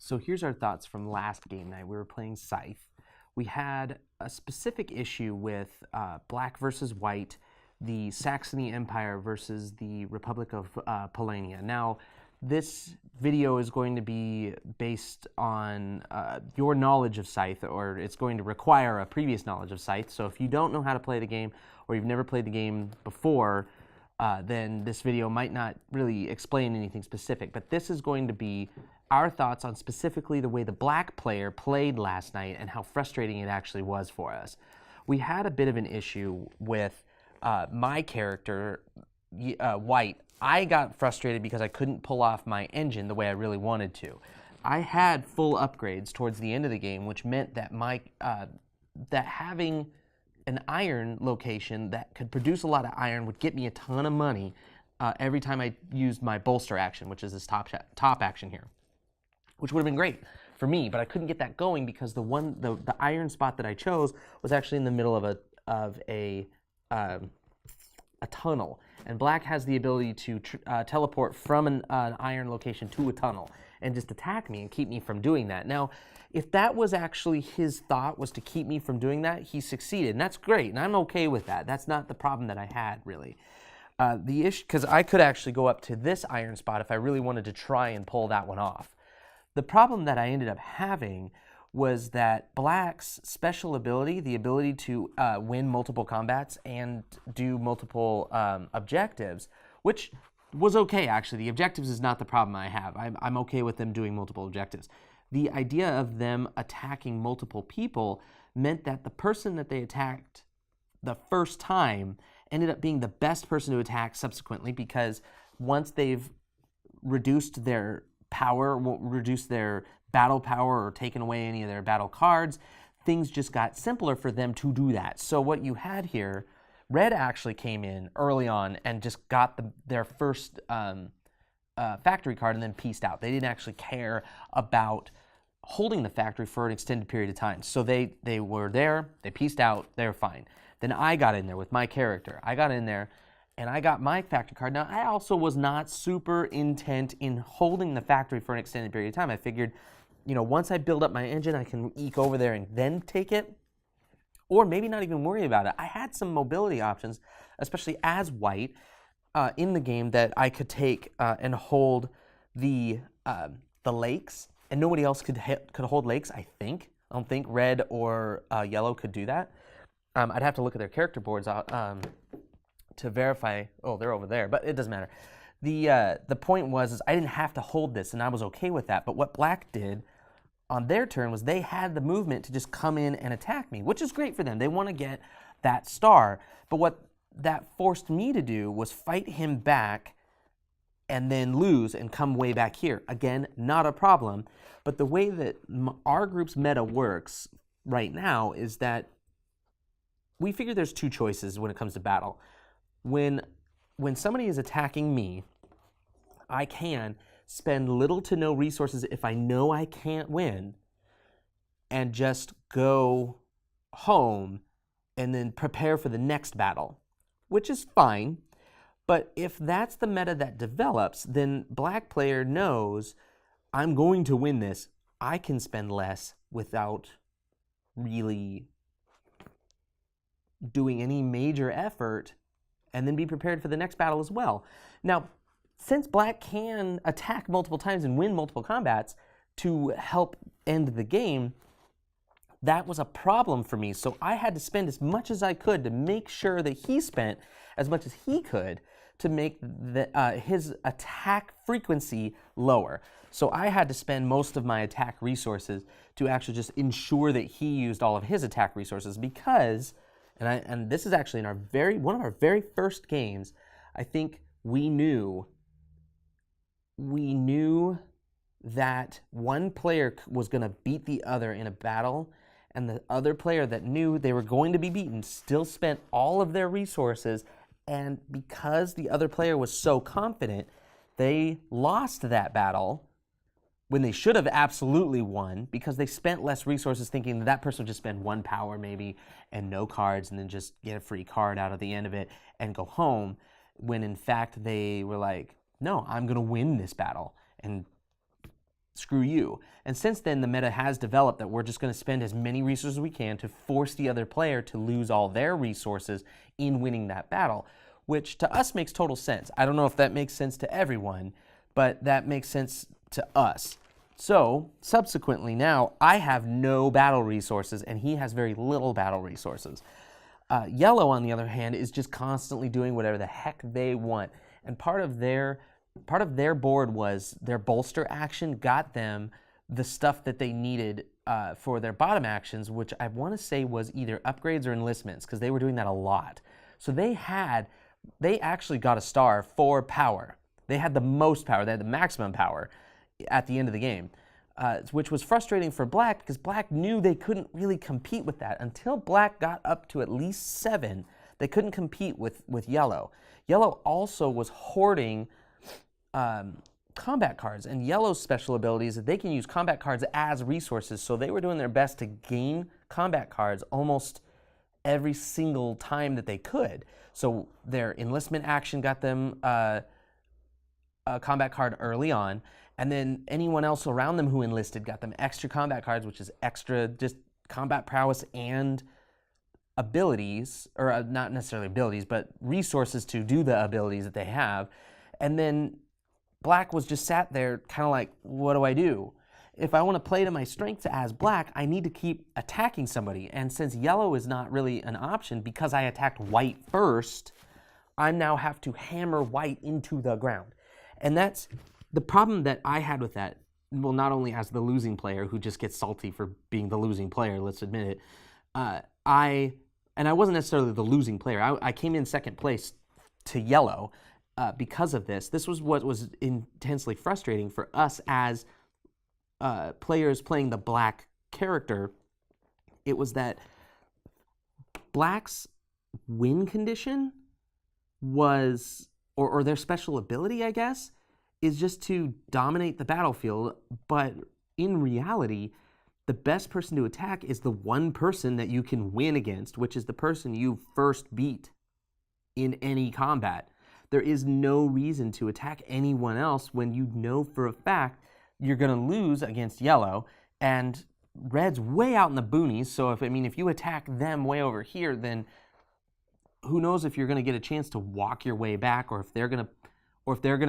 So here's our thoughts from last game night. We were playing Scythe. We had a specific issue with black versus white, the Saxony Empire versus the Republic of Polania. Now, this video is going to be based on your knowledge of Scythe, or it's going to require a previous knowledge of Scythe. So if you don't know how to play the game, or you've never played the game before, then this video might not really explain anything specific. But this is going to be our thoughts on specifically the way the black player played last night and how frustrating it actually was for us. We had a bit of an issue with my character, white. I got frustrated because I couldn't pull off my engine the way I really wanted to. I had full upgrades towards the end of the game, which meant that that having an iron location that could produce a lot of iron would get me a ton of money every time I used my bolster action, which is this top action here, which would have been great for me, but I couldn't get that going because the iron spot that I chose was actually in the middle of a tunnel, and black has the ability to teleport from an iron location to a tunnel and just attack me and keep me from doing that. Now, if that was actually his thought, was to keep me from doing that, he succeeded, and that's great, and I'm okay with that. That's not the problem that I had, really. The issue, because I could actually go up to this iron spot if I really wanted to try and pull that one off. The problem that I ended up having was that black's special ability, the ability to win multiple combats and do multiple objectives, which was okay, actually. The objectives is not the problem I have. I'm okay with them doing multiple objectives. The idea of them attacking multiple people meant that the person that they attacked the first time ended up being the best person to attack subsequently, because once they've reduced their power, reduced their battle power, or taken away any of their battle cards, things just got simpler for them to do that. So what you had here, red actually came in early on and just got their first factory card and then pieced out. They didn't actually care about holding the factory for an extended period of time. So they were there, they pieced out, they were fine. Then I got in there with my character. I got in there and I got my factory card. Now, I also was not super intent in holding the factory for an extended period of time. I figured, once I build up my engine, I can eke over there and then take it, or maybe not even worry about it. I had some mobility options, especially as white, in the game, that I could take and hold the lakes, and nobody else could hold lakes, I think. I don't think red or yellow could do that. I'd have to look at their character boards to verify. Oh, they're over there, but it doesn't matter. The point was I didn't have to hold this, and I was okay with that. But what black did on their turn was they had the movement to just come in and attack me, which is great for them. They want to get that star. But what that forced me to do was fight him back and then lose and come way back here. Again, not a problem. But the way that our group's meta works right now is that we figure there's two choices when it comes to battle. When somebody is attacking me, I can spend little to no resources if I know I can't win, and just go home and then prepare for the next battle, which is fine. But if that's the meta that develops, then black player knows I'm going to win this. I can spend less without really doing any major effort, and then be prepared for the next battle as well. Now, since black can attack multiple times and win multiple combats to help end the game, that was a problem for me. So I had to spend as much as I could to make sure that he spent as much as he could to make his attack frequency lower. So I had to spend most of my attack resources to actually just ensure that he used all of his attack resources, because, and this is actually in one of our very first games, I think we knew that one player was going to beat the other in a battle, and the other player that knew they were going to be beaten still spent all of their resources, and because the other player was so confident, they lost that battle when they should have absolutely won, because they spent less resources thinking that person would just spend one power maybe and no cards and then just get a free card out of the end of it and go home, when in fact they were like, no, I'm going to win this battle. And screw you. And since then, the meta has developed that we're just going to spend as many resources as we can to force the other player to lose all their resources in winning that battle, which to us makes total sense. I don't know if that makes sense to everyone, but that makes sense to us. So, subsequently now, I have no battle resources, and he has very little battle resources. Yellow, on the other hand, is just constantly doing whatever the heck they want. And part of their board was their bolster action got them the stuff that they needed for their bottom actions, which I want to say was either upgrades or enlistments, because they were doing that a lot. So they actually got a star for power. They had the most power. They had the maximum power at the end of the game, which was frustrating for Black because Black knew they couldn't really compete with that. Until Black got up to at least 7, they couldn't compete with Yellow. Yellow also was hoarding combat cards, and Yellow's special ability is that they can use combat cards as resources, so they were doing their best to gain combat cards almost every single time that they could. So their enlistment action got them a combat card early on, and then anyone else around them who enlisted got them extra combat cards, which is extra just combat prowess and abilities, or not necessarily abilities, but resources to do the abilities that they have. And then Black was just sat there kind of like, what do I do? If I want to play to my strengths as Black, I need to keep attacking somebody. And since Yellow is not really an option because I attacked White first, I now have to hammer White into the ground. And that's the problem that I had with that. Well, not only as the losing player who just gets salty for being the losing player, let's admit it, I wasn't necessarily the losing player. I came in second place to Yellow because of this. This was what was intensely frustrating for us as players playing the Black character. It was that Black's win condition was, or their special ability, I guess, is just to dominate the battlefield. But in reality, the best person to attack is the one person that you can win against, which is the person you first beat in any combat. There is no reason to attack anyone else when you know for a fact you're going to lose against Yellow, and Red's way out in the boonies. So if you attack them way over here, then who knows if you're going to get a chance to walk your way back, or if they're going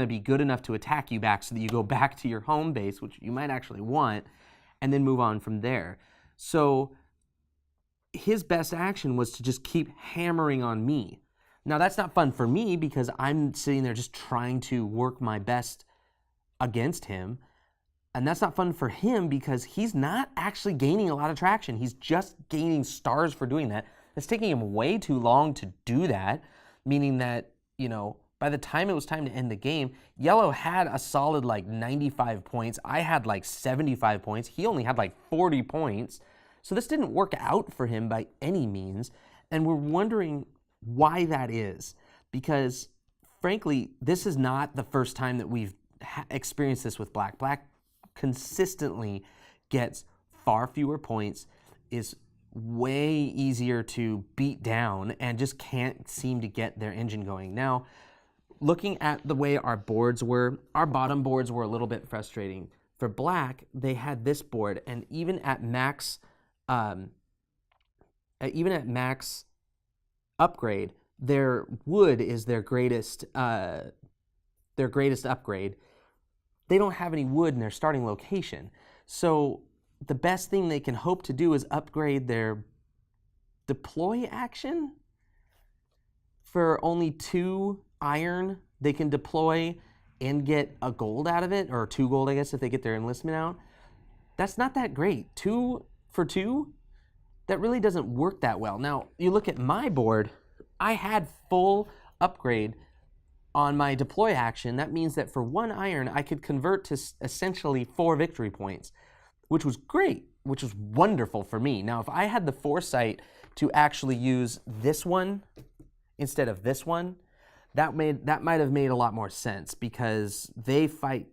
to be good enough to attack you back so that you go back to your home base, which you might actually want, and then move on from there. So his best action was to just keep hammering on me. Now, that's not fun for me because I'm sitting there just trying to work my best against him. And that's not fun for him because he's not actually gaining a lot of traction. He's just gaining stars for doing that. It's taking him way too long to do that, meaning that, by the time it was time to end the game, Yellow had a solid 95 points. I had 75 points. He only had 40 points. So this didn't work out for him by any means. And we're wondering why that is. Because, frankly, this is not the first time that we've experienced this with Black. Black consistently gets far fewer points, is way easier to beat down, and just can't seem to get their engine going. Now, looking at the way our boards were, our bottom boards were a little bit frustrating. For Black, they had this board, and even at max upgrade, their wood is their greatest upgrade. They don't have any wood in their starting location. So the best thing they can hope to do is upgrade their deploy action. For only 2 iron, they can deploy and get a gold out of it, or 2 gold, I guess, if they get their enlistment out. That's not that great. 2 for 2? That really doesn't work that well. Now, you look at my board, I had full upgrade on my deploy action. That means that for 1 iron, I could convert to essentially 4 victory points, which was great, which was wonderful for me. Now, if I had the foresight to actually use this one instead of this one, that might have made a lot more sense, because they fight,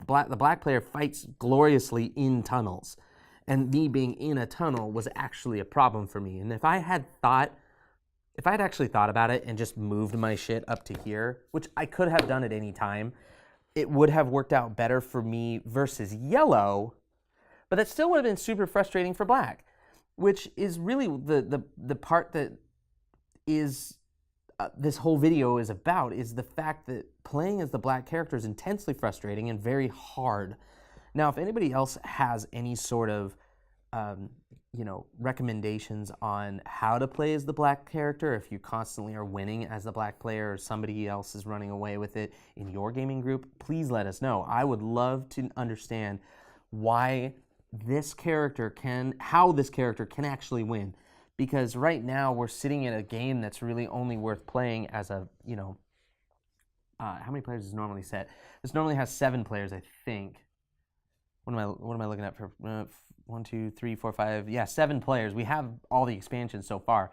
the Black player fights gloriously in tunnels, and me being in a tunnel was actually a problem for me. And if I had actually thought about it and just moved my shit up to here, which I could have done at any time, it would have worked out better for me versus yellow, but that still would have been super frustrating for black, which is really the part that is this whole video is about, is the fact that playing as the black character is intensely frustrating and very hard. Now, if anybody else has any sort of recommendations on how to play as the black character, if you constantly are winning as the black player or somebody else is running away with it in your gaming group, please let us know. I would love to understand how this character can actually win. Because right now we're sitting in a game that's really only worth playing as a, how many players is normally set? This normally has 7 players, I think. What am I looking at for? 1, 2, 3, 4, 5. Yeah, 7 players. We have all the expansions so far.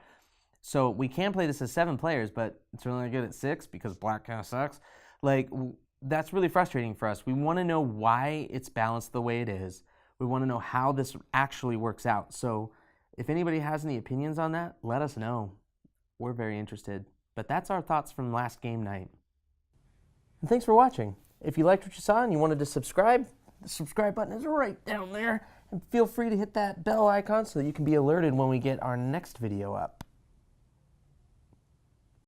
So we can play this as 7 players, but it's really good at 6 because black kind of sucks. Like, that's really frustrating for us. We want to know why it's balanced the way it is. We want to know how this actually works out. So if anybody has any opinions on that, let us know. We're very interested. But that's our thoughts from last game night. And thanks for watching. If you liked what you saw and you wanted to subscribe, the subscribe button is right down there. And feel free to hit that bell icon so that you can be alerted when we get our next video up.